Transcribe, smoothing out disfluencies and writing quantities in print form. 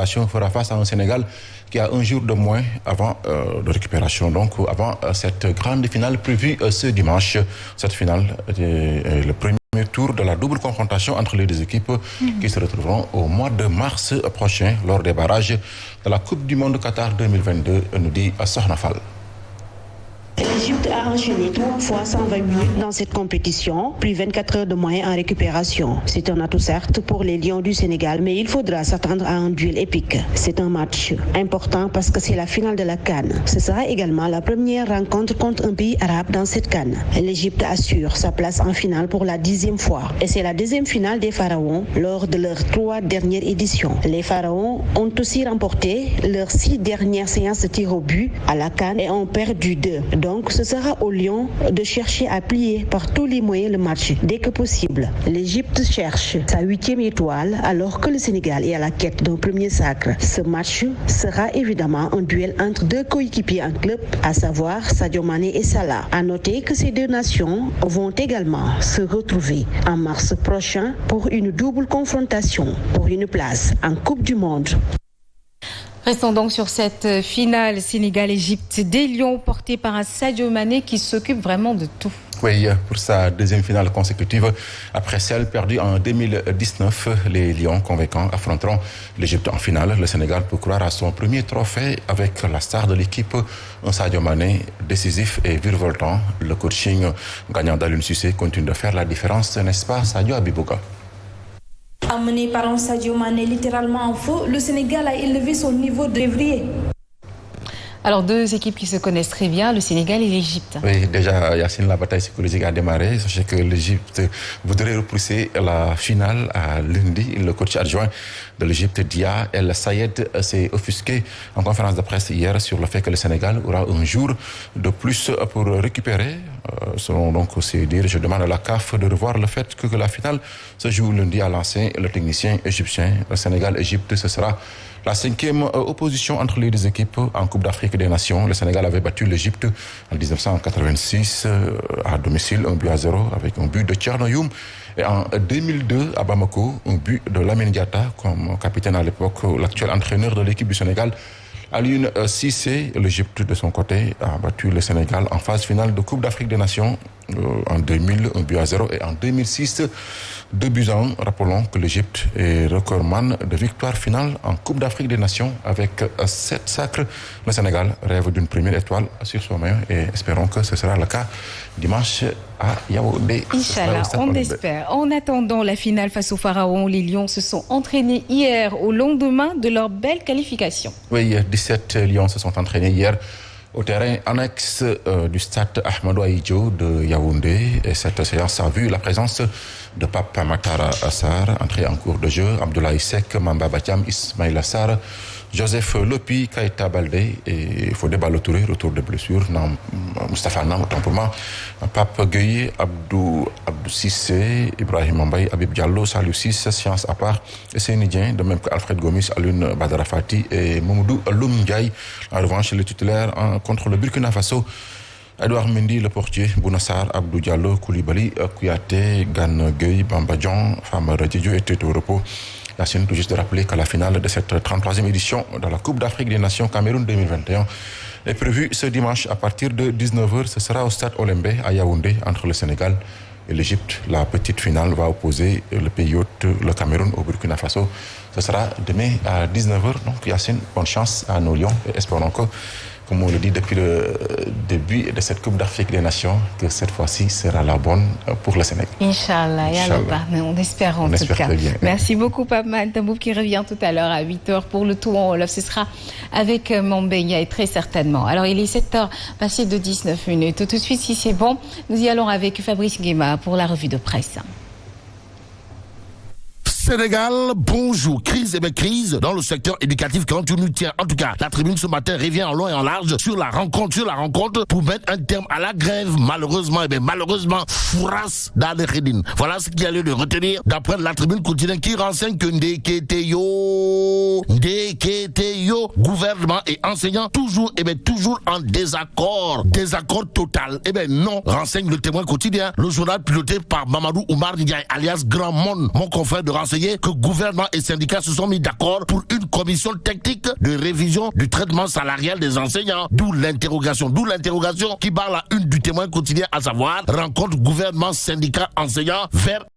fera face à un Sénégal qui a un jour de moins avant de récupération, donc avant cette grande finale prévue ce dimanche. Cette finale est le premier tour de la double confrontation entre les deux équipes qui se retrouveront au mois de mars prochain lors des barrages de la Coupe du Monde Qatar 2022, nous dit Sokhna Fall. L'Égypte a enchaîné 3 fois 120 minutes dans cette compétition, puis 24 heures de moyens en récupération. C'est un atout certes pour les Lions du Sénégal, mais il faudra s'attendre à un duel épique. C'est un match important parce que c'est la finale de la CAN. Ce sera également la première rencontre contre un pays arabe dans cette CAN. L'Égypte assure sa place en finale pour la 10e fois. Et c'est la deuxième finale des Pharaons lors de leurs 3 dernières éditions. Les Pharaons ont aussi remporté leurs 6 dernières séances de tir au but à la CAN et ont perdu 2. Donc, ce sera aux Lions de chercher à plier par tous les moyens le match dès que possible. L'Égypte cherche sa 8e étoile alors que le Sénégal est à la quête d'un premier sacre. Ce match sera évidemment un duel entre 2 coéquipiers en club, à savoir Sadio Mané et Salah. À noter que ces 2 nations vont également se retrouver en mars prochain pour une double confrontation pour une place en Coupe du Monde. Restons donc sur cette finale Sénégal-Égypte des Lions portée par un Sadio Mané qui s'occupe vraiment de tout. Oui, pour sa deuxième finale consécutive, après celle perdue en 2019, les Lions convaincants affronteront l'Égypte en finale. Le Sénégal peut croire à son premier trophée avec la star de l'équipe, un Sadio Mané décisif et virevoltant. Le coaching gagnant d'Aliou Cissé continue de faire la différence, n'est-ce pas, Sadio Abibouka? Amené par un Sadio Mané littéralement en feu, le Sénégal a élevé son niveau de février. Alors, 2 équipes qui se connaissent très bien, le Sénégal et l'Égypte. Oui, déjà, Yacine, la bataille psychologique a démarré. Sachez que l'Égypte voudrait repousser la finale à lundi. Le coach adjoint de l'Égypte, Dia El Sayed, s'est offusqué en conférence de presse hier sur le fait que le Sénégal aura un jour de plus pour récupérer. Selon donc ses dires, je demande à la CAF de revoir le fait que la finale se joue lundi, a lancé le technicien égyptien. Le Sénégal-Égypte, ce sera la 5e opposition entre les 2 équipes en Coupe d'Afrique des Nations. Le Sénégal avait battu l'Égypte en 1986 à domicile, 1-0 avec un but de Thierno Youm. Et en 2002, à Bamako, un but de Lamine Diatta comme capitaine à l'époque, l'actuel entraîneur de l'équipe du Sénégal. Aliou Cissé, l'Égypte de son côté, a battu le Sénégal en phase finale de Coupe d'Afrique des Nations en 2000, 1-0 et en 2006, 2-1. Rappelons que l'Égypte est recordman de victoire finale en Coupe d'Afrique des Nations avec 7 sacres. Le Sénégal rêve d'une première étoile sur son maillot et espérons que ce sera le cas dimanche à Yaoundé. Inch'Allah, on espère. En attendant la finale face aux Pharaons, les Lions se sont entraînés hier au lendemain de leur belle qualification. Oui, 17 Lions se sont entraînés hier au terrain annexe du stade Ahmadou Ahidjo de Yaoundé. Et cette séance a vu la présence de Pape Matar Assar, entré en cours de jeu, Abdoulaye Seck, Mamba Batiam, Ismaïla Sarr, Joseph Lopi, Kaita Baldé et Fodé Balotouré, retour de blessure, Moustapha Nam, autant pour moi, Pape Gueye, Abdou Sissé, Ibrahim Mbaye, Habib Diallo, Salou 6, Science à part, et Sénidien, de même qu'Alfred Gomis, Alun Badara Fati et Mamoudou Loum Ndiaye. En revanche, le titulaire contre le Burkina Faso, Edouard Mendy, le portier, Bounassar, Abdou Diallo, Koulibaly, Kouyaté, Gan Gueye, Bambadjan, Famara Diédiou étaient au repos. Yacine, tout juste de rappeler qu'à la finale de cette 33e édition de la Coupe d'Afrique des Nations Cameroun 2021 est prévue ce dimanche à partir de 19h. Ce sera au stade Olembe à Yaoundé entre le Sénégal et l'Égypte. La petite finale va opposer le pays hôte, le Cameroun, au Burkina Faso. Ce sera demain à 19h. Donc Yacine, bonne chance à nos Lions et espérons que, comme on le dit depuis le début de cette Coupe d'Afrique des Nations, que cette fois-ci sera la bonne pour le Sénégal. Inch'Allah, on espère en tout cas. Bien. Merci beaucoup, Pape Mahatamboub, qui revient tout à l'heure à 8h pour le tour en Wolof. Ce sera avec Mambénia et très certainement. Alors, il est 7h passé de 19 minutes. Tout de suite, si c'est bon, nous y allons avec Fabrice Guéma pour la revue de presse. Sénégal, bonjour. Crise et crise dans le secteur éducatif quand tu nous tiens. En tout cas, la tribune ce matin revient en long et en large sur la rencontre pour mettre un terme à la grève. Malheureusement, fourasse dans les Khedine. Voilà ce qu'il y a lieu de retenir d'après la tribune quotidienne qui renseigne que Ndeketeyo, gouvernement et enseignants, toujours en désaccord. Désaccord total. Non, renseigne le témoin quotidien, le journal piloté par Mamadou Oumar Ndiaye, alias Grand Monde, mon confrère de renseignement renseigné que gouvernement et syndicats se sont mis d'accord pour une commission technique de révision du traitement salarial des enseignants. D'où l'interrogation qui barre la une du Témoin quotidien, à savoir rencontre gouvernement, syndicats, enseignants vers